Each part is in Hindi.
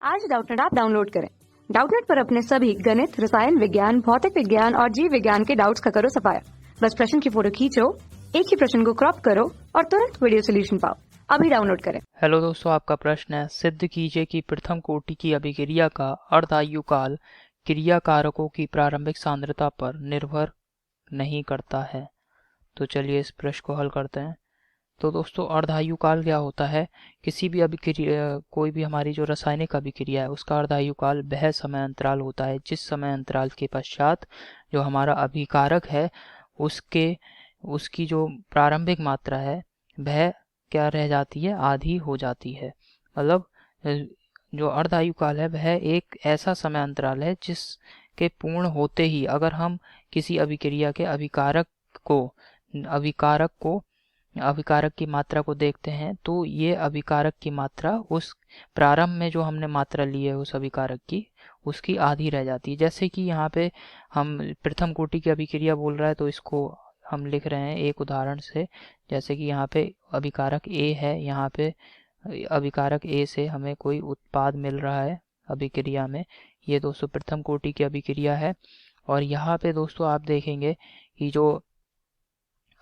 आज डाउटनेट ऐप डाउनलोड करें। डाउटनेट पर अपने सभी गणित, रसायन विज्ञान, भौतिक विज्ञान और जीव विज्ञान के डाउट्स का करो सफाया। बस प्रश्न की फोटो खींचो, एक ही प्रश्न को क्रॉप करो और तुरंत वीडियो सोल्यूशन पाओ। अभी डाउनलोड करें। हेलो दोस्तों, आपका प्रश्न है, सिद्ध कीजिए कि प्रथम कोटि की अभिक्रिया का अर्धायुकाल क्रिया कारकों की प्रारंभिक सांद्रता पर निर्भर नहीं करता है। तो चलिए इस प्रश्न को हल करते हैं। तो दोस्तों, अर्धायुकाल क्या होता है? किसी भी अभिक्रिया, कोई भी हमारी जो रासायनिक अभिक्रिया है उसका अर्धायुकाल वह समय अंतराल होता है जिस समय अंतराल के पश्चात जो हमारा अभिकारक है उसकी जो प्रारंभिक मात्रा है वह क्या रह जाती है, आधी हो जाती है। मतलब जो अर्धायुकाल है वह एक ऐसा समय अंतराल है जिसके पूर्ण होते ही अगर हम किसी अभिक्रिया के अभिकारक की मात्रा को देखते हैं तो ये अभिकारक की मात्रा उस प्रारंभ में जो हमने मात्रा ली है उस अभिकारक की, उसकी आधी रह जाती है। जैसे कि यहाँ पे हम प्रथम कोटि की अभिक्रिया बोल रहा है तो इसको हम लिख रहे हैं एक उदाहरण से। जैसे कि यहाँ पे अभिकारक ए है, यहाँ पे अभिकारक ए से हमें कोई उत्पाद मिल रहा है अभिक्रिया में। ये दोस्तों प्रथम कोटि की अभिक्रिया है। और यहाँ पे दोस्तों आप देखेंगे कि जो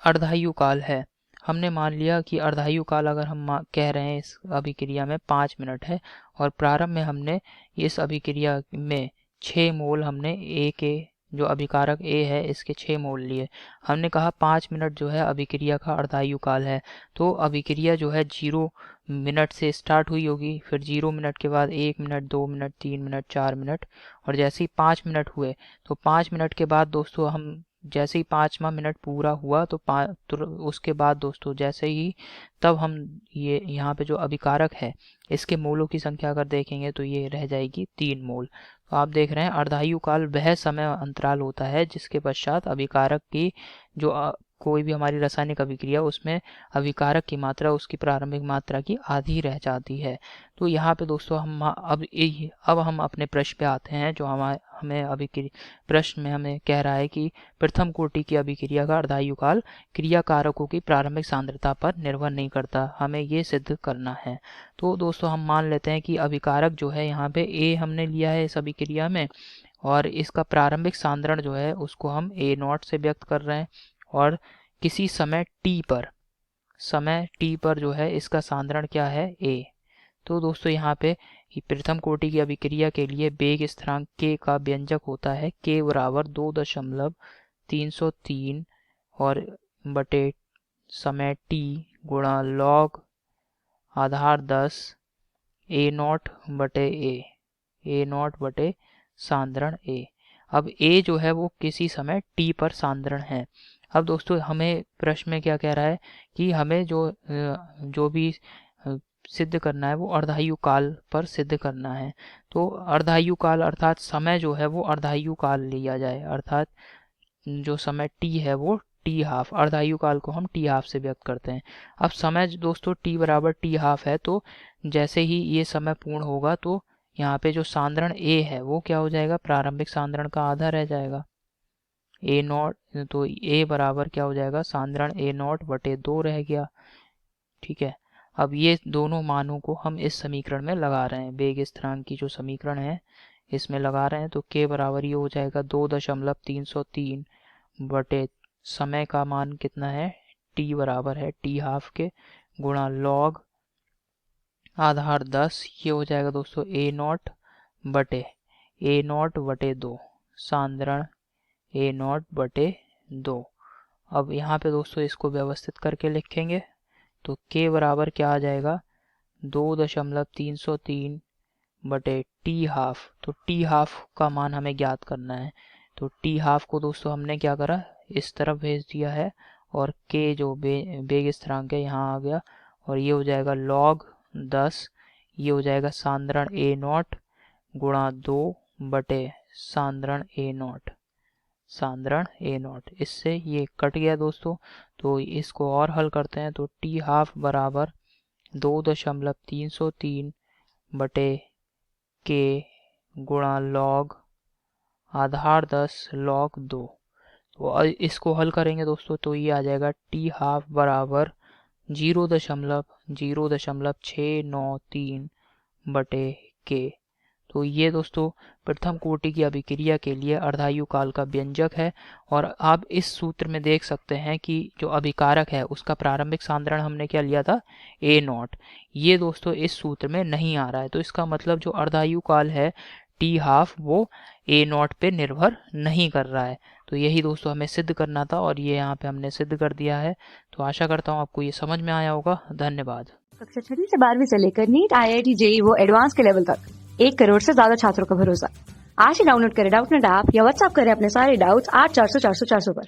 अर्धायुकाल है, हमने मान लिया कि अर्धायुकाल अगर हम कह रहे हैं इस अभिक्रिया में 5 मिनट है और प्रारंभ में हमने इस अभिक्रिया में 6 मोल हमने ए के जो अभिकारक ए है इसके 6 मोल लिए। हमने कहा 5 मिनट जो है अभिक्रिया का अर्धायुकाल है। तो अभिक्रिया जो है 0 मिनट से स्टार्ट हुई होगी, फिर 0 मिनट के बाद 1 मिनट, 2 मिनट, 3 मिनट, 4 मिनट, और जैसे ही 5 मिनट हुए तो 5 मिनट के बाद दोस्तों हम जैसे ही 5वां मिनट पूरा हुआ तो उसके बाद दोस्तों जैसे ही तब हम ये यहाँ पे जो अभिकारक है इसके मोलों की संख्या अगर देखेंगे तो ये रह जाएगी 3 मोल। तो आप देख रहे हैं अर्धायुकाल वह समय अंतराल होता है जिसके पश्चात अभिकारक की जो कोई भी हमारी रासायनिक अभिक्रिया उसमें अभिकारक की मात्रा उसकी प्रारंभिक मात्रा की आधी रह जाती है। तो यहाँ पे दोस्तों हम अब हम अपने प्रश्न पे आते हैं जो हमें अभिक्रिया प्रश्न में हमें कह रहा है कि प्रथम कोटि की अभिक्रिया का अर्धायुकाल क्रिया कारकों की प्रारंभिक सांद्रता पर निर्भर नहीं करता, हमें ये सिद्ध करना है। तो दोस्तों हम मान लेते हैं कि अभिकारक जो है यहाँ पे ए हमने लिया है इस अभिक्रिया में और इसका प्रारंभिक सांद्रण जो है उसको हम ए नॉट से व्यक्त कर रहे हैं और किसी समय टी पर जो है इसका सांद्रण क्या है, ए। तो दोस्तों यहाँ पे प्रथम कोटि की अभिक्रिया के लिए वेग स्थिरांक k का व्यंजक होता है k बराबर 2.303 और बटे समय t गुणा log आधार 10 a नॉट बटे सांद्रण a। अब a जो है वो किसी समय t पर सांद्रण है। अब दोस्तों हमें प्रश्न में क्या कह रहा है कि हमें जो भी सिद्ध करना है वो अर्धायुकाल पर सिद्ध करना है। तो अर्धायुकाल अर्थात समय जो है वो अर्धायुकाल लिया जाए, अर्थात जो समय t है वो t हाफ, अर्धायुकाल को हम t हाफ से व्यक्त करते हैं। अब समय दोस्तों t बराबर t हाफ है तो जैसे ही ये समय पूर्ण होगा तो यहाँ पे जो सांद्रण a है वो क्या हो जाएगा, प्रारंभिक सांद्रण का आधा रह जाएगा ए नॉट। तो ए बराबर क्या हो जाएगा, सांद्रण ए नॉट बटे 2 रह गया। ठीक है, अब ये दोनों मानों को हम इस समीकरण में लगा रहे हैं, वेग स्थिरांक की जो समीकरण है इसमें लगा रहे हैं। तो के बराबर ये हो जाएगा 2.303 बटे समय का मान कितना है, टी बराबर है टी हाफ के गुणा लॉग आधार 10, ये हो जाएगा दोस्तों ए नॉट बटे 2 सांद्रण ए नॉट बटे 2। अब यहाँ पे दोस्तों इसको व्यवस्थित करके लिखेंगे तो k बराबर क्या आ जाएगा, 2.303 बटे टी हाफ। तो टी हाफ का मान हमें ज्ञात करना है। तो टी हाफ को दोस्तों हमने क्या करा, इस तरफ भेज दिया है और k जो वेग स्थिरांक है यहाँ आ गया और ये हो जाएगा log 10, ये हो जाएगा सांद्रण ए नॉट गुणा 2 बटे सांद्रण ए नॉट। इससे ये कट गया दोस्तों। तो इसको और हल करते हैं तो टी हाफ बराबर 2.303 बटे के गुणा लॉग आधार 10 log 2। तो इसको हल करेंगे दोस्तों तो ये आ जाएगा टी हाफ बराबर 0.0693 बटे के तो ये दोस्तों प्रथम कोटि की अभिक्रिया के लिए अर्धायु काल का व्यंजक है। और आप इस सूत्र में देख सकते हैं कि जो अभिकारक है उसका प्रारंभिक सांद्रण हमने क्या लिया था, A0। ये दोस्तों इस सूत्र में नहीं आ रहा है, तो इसका मतलब जो अर्धायु काल है T½ वो A0 पे निर्भर नहीं कर रहा है। तो यही दोस्तों हमें सिद्ध करना था और ये यहाँ पे हमने सिद्ध कर दिया है। तो आशा करता हूँ आपको ये समझ में आया होगा। धन्यवाद। कक्षा 6वीं से 12वीं से लेकर नीट, IIT, JEE वो एडवांस के लेवल तक 1 करोड़ से ज्यादा छात्रों का भरोसा। आज ही डाउनलोड करें डाउटनेट ऐप या व्हाट्सएप करें अपने सारे डाउट्स 8400 400 400 पर।